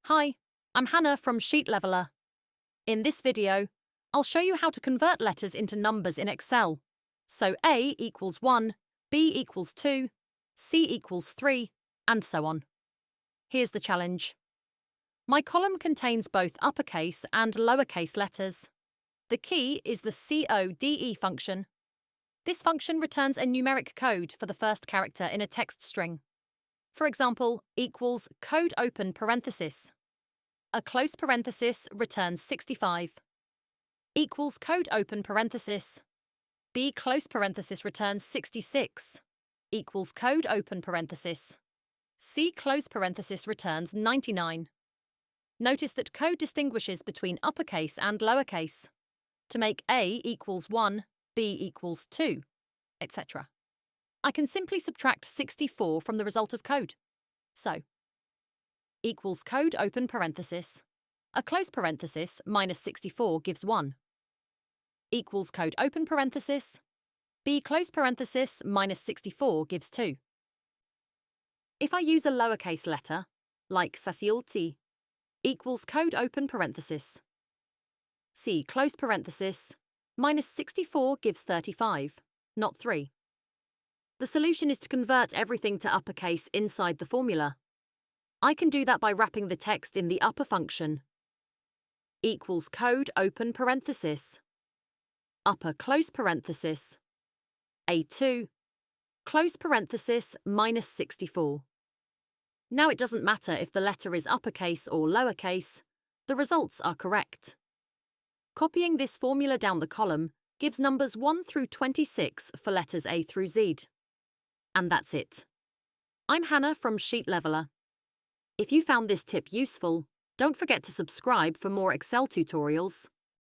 Hi, I'm Hannah from Sheet Leveler. In this video, I'll show you how to convert letters into numbers in Excel. So A equals 1, B equals 2, C equals 3, and so on. Here's the challenge. My column contains both uppercase and lowercase letters. The key is the CODE function. This function returns a numeric code for the first character in a text string. For example, equals code open parenthesis. A close parenthesis returns 65. Equals code open parenthesis. B close parenthesis returns 66. Equals code open parenthesis. C close parenthesis returns 99. Notice that code distinguishes between uppercase and lowercase. To make A equals 1, B equals 2, etc. I can simply subtract 64 from the result of code. So, equals code open parenthesis. A close parenthesis minus 64 gives 1. Equals code open parenthesis. B close parenthesis minus 64 gives 2. If I use a lowercase letter, like Saciolti, equals code open parenthesis. C close parenthesis minus 64 gives 35, not 3. The solution is to convert everything to uppercase inside the formula. I can do that by wrapping the text in the upper function. Equals code open parenthesis. Upper close parenthesis. A2, close parenthesis minus 64. Now it doesn't matter if the letter is uppercase or lowercase, the results are correct. Copying this formula down the column gives numbers 1 through 26 for letters A through Z. And that's it. I'm Hannah from Sheet Leveler. If you found this tip useful, don't forget to subscribe for more Excel tutorials.